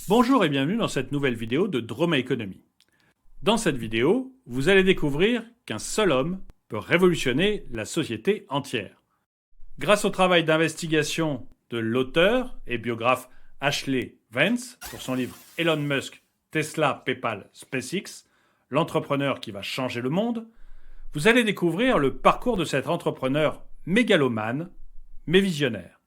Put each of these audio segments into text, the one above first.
Bonjour et bienvenue dans cette nouvelle vidéo de Droma Economy. Dans cette vidéo, vous allez découvrir qu'un seul homme peut révolutionner la société entière. Grâce au travail d'investigation de l'auteur et biographe Ashley Vance pour son livre Elon Musk, Tesla, PayPal, SpaceX, l'entrepreneur qui va changer le monde, vous allez découvrir le parcours de cet entrepreneur mégalomane, mais visionnaire.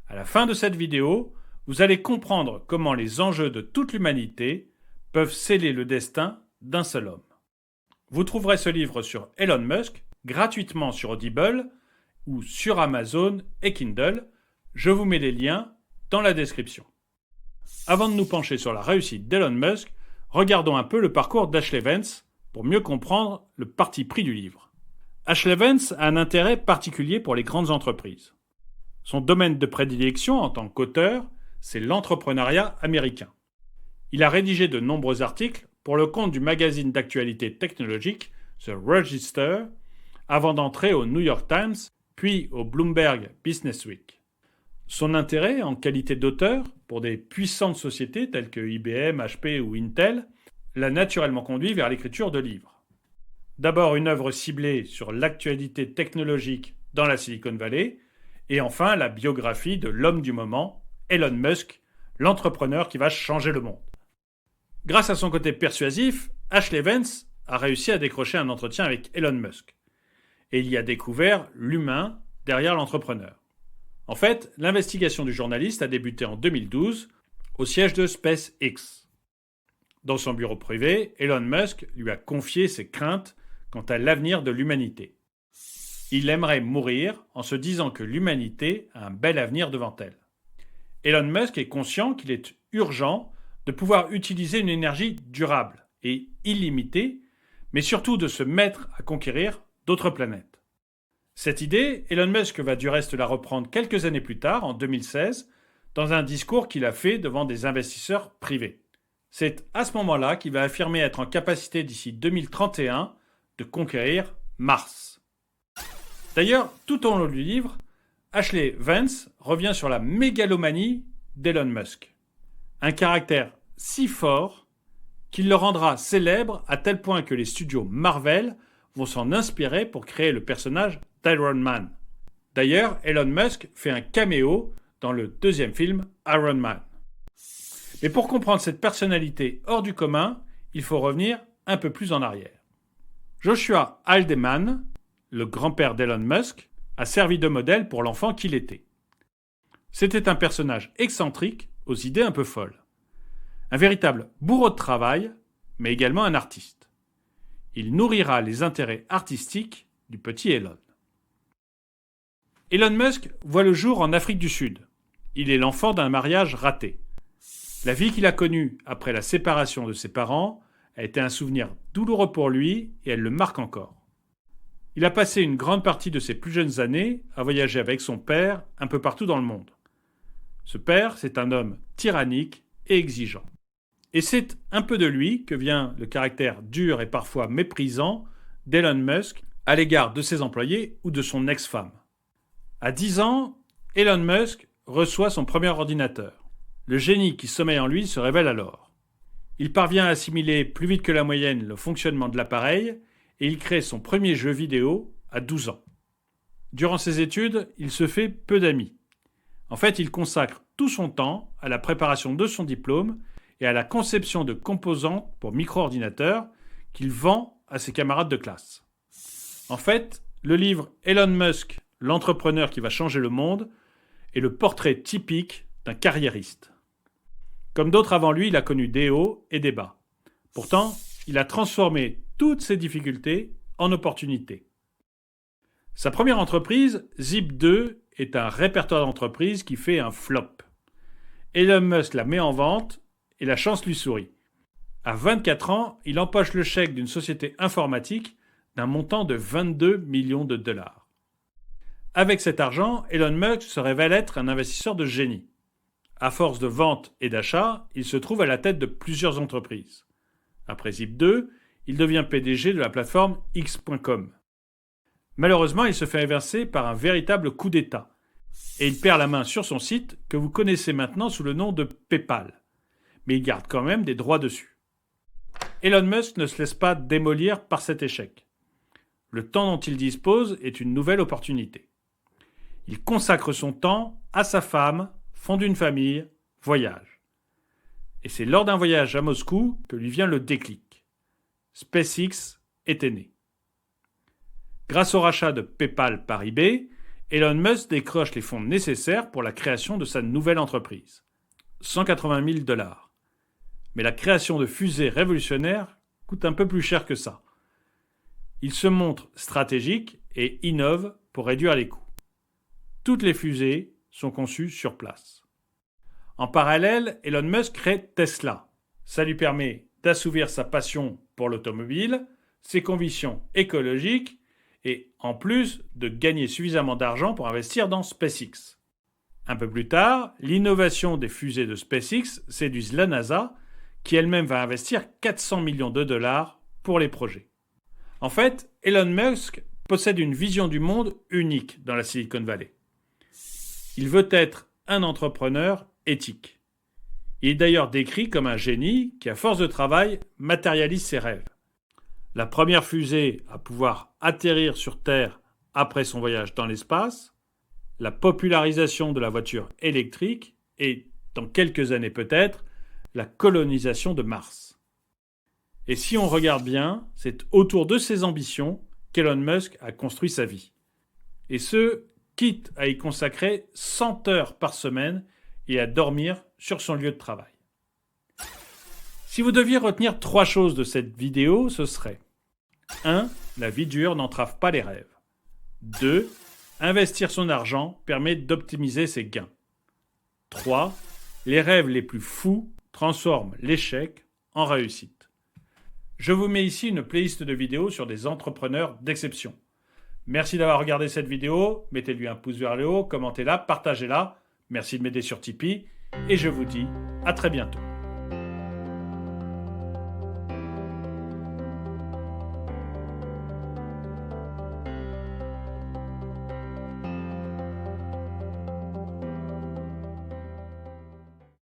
À la fin de cette vidéo, vous allez comprendre comment les enjeux de toute l'humanité peuvent sceller le destin d'un seul homme. Vous trouverez ce livre sur Elon Musk gratuitement sur Audible ou sur Amazon et Kindle. Je vous mets les liens dans la description. Avant de nous pencher sur la réussite d'Elon Musk, regardons un peu le parcours d'Ashley Vance pour mieux comprendre le parti pris du livre. Ashley Vance a un intérêt particulier pour les grandes entreprises. Son domaine de prédilection en tant qu'auteur, c'est l'entrepreneuriat américain. Il a rédigé de nombreux articles pour le compte du magazine d'actualité technologique The Register, avant d'entrer au New York Times, puis au Bloomberg Businessweek. Son intérêt en qualité d'auteur pour des puissantes sociétés telles que IBM, HP ou Intel l'a naturellement conduit vers l'écriture de livres. D'abord une œuvre ciblée sur l'actualité technologique dans la Silicon Valley, et enfin la biographie de l'homme du moment, Elon Musk, l'entrepreneur qui va changer le monde. Grâce à son côté persuasif, Ashley Vance a réussi à décrocher un entretien avec Elon Musk. Et il y a découvert l'humain derrière l'entrepreneur. En fait, l'investigation du journaliste a débuté en 2012 au siège de SpaceX. Dans son bureau privé, Elon Musk lui a confié ses craintes quant à l'avenir de l'humanité. Il aimerait mourir en se disant que l'humanité a un bel avenir devant elle. Elon Musk est conscient qu'il est urgent de pouvoir utiliser une énergie durable et illimitée, mais surtout de se mettre à conquérir d'autres planètes. Cette idée, Elon Musk va du reste la reprendre quelques années plus tard, en 2016, dans un discours qu'il a fait devant des investisseurs privés. C'est à ce moment-là qu'il va affirmer être en capacité d'ici 2031 de conquérir Mars. D'ailleurs, tout au long du livre, Ashley Vance revient sur la mégalomanie d'Elon Musk. Un caractère si fort qu'il le rendra célèbre à tel point que les studios Marvel vont s'en inspirer pour créer le personnage d'Iron Man. D'ailleurs, Elon Musk fait un caméo dans le deuxième film Iron Man. Mais pour comprendre cette personnalité hors du commun, il faut revenir un peu plus en arrière. Joshua Haldeman, le grand-père d'Elon Musk, a servi de modèle pour l'enfant qu'il était. C'était un personnage excentrique aux idées un peu folles. Un véritable bourreau de travail, mais également un artiste. Il nourrira les intérêts artistiques du petit Elon. Elon Musk voit le jour en Afrique du Sud. Il est l'enfant d'un mariage raté. La vie qu'il a connue après la séparation de ses parents a été un souvenir douloureux pour lui et elle le marque encore. Il a passé une grande partie de ses plus jeunes années à voyager avec son père un peu partout dans le monde. Ce père, c'est un homme tyrannique et exigeant. Et c'est un peu de lui que vient le caractère dur et parfois méprisant d'Elon Musk à l'égard de ses employés ou de son ex-femme. À 10 ans, Elon Musk reçoit son premier ordinateur. Le génie qui sommeille en lui se révèle alors. Il parvient à assimiler plus vite que la moyenne le fonctionnement de l'appareil et il crée son premier jeu vidéo à 12 ans. Durant ses études, il se fait peu d'amis. En fait, il consacre tout son temps à la préparation de son diplôme et à la conception de composants pour micro-ordinateurs qu'il vend à ses camarades de classe. En fait, le livre Elon Musk, l'entrepreneur qui va changer le monde, est le portrait typique d'un carriériste. Comme d'autres avant lui, il a connu des hauts et des bas. Pourtant, il a transformé toutes ces difficultés en opportunités. Sa première entreprise, Zip2, est un répertoire d'entreprises qui fait un flop. Elon Musk la met en vente et la chance lui sourit. À 24 ans, il empoche le chèque d'une société informatique d'un montant de 22 millions de dollars. Avec cet argent, Elon Musk se révèle être un investisseur de génie. À force de ventes et d'achats, il se trouve à la tête de plusieurs entreprises. Après Zip2, il devient PDG de la plateforme X.com. Malheureusement, il se fait inverser par un véritable coup d'État. Et il perd la main sur son site, que vous connaissez maintenant sous le nom de PayPal. mais il garde quand même des droits dessus. Elon Musk ne se laisse pas démolir par cet échec. Le temps dont il dispose est une nouvelle opportunité. Il consacre son temps à sa femme, fonde une famille, voyage. Et c'est lors d'un voyage à Moscou que lui vient le déclic. SpaceX était né. Grâce au rachat de PayPal par eBay, Elon Musk décroche les fonds nécessaires pour la création de sa nouvelle entreprise. 180 000 $. Mais la création de fusées révolutionnaires coûte un peu plus cher que ça. Il se montre stratégique et innove pour réduire les coûts. Toutes les fusées sont conçues sur place. En parallèle, Elon Musk crée Tesla. Ça lui permet d'assouvir sa passion pour l'automobile, ses convictions écologiques et, en plus, de gagner suffisamment d'argent pour investir dans SpaceX. Un peu plus tard, l'innovation des fusées de SpaceX séduit la NASA, qui elle-même va investir 400 millions de dollars pour les projets. En fait, Elon Musk possède une vision du monde unique dans la Silicon Valley. Il veut être un entrepreneur éthique. Il est d'ailleurs décrit comme un génie qui, à force de travail, matérialise ses rêves. La première fusée à pouvoir atterrir sur Terre après son voyage dans l'espace, la popularisation de la voiture électrique et, dans quelques années peut-être, la colonisation de Mars. Et si on regarde bien, c'est autour de ces ambitions qu'Elon Musk a construit sa vie. Et ce, quitte à y consacrer 100 heures par semaine et à dormir sur son lieu de travail. Si vous deviez retenir 3 choses de cette vidéo, ce serait 1. La vie dure n'entrave pas les rêves. 2. Investir son argent permet d'optimiser ses gains. 3. Les rêves les plus fous transforment l'échec en réussite. Je vous mets ici une playlist de vidéos sur des entrepreneurs d'exception. Merci d'avoir regardé cette vidéo, mettez-lui un pouce vers le haut, commentez-la, partagez-la. Merci de m'aider sur Tipeee et je vous dis à très bientôt.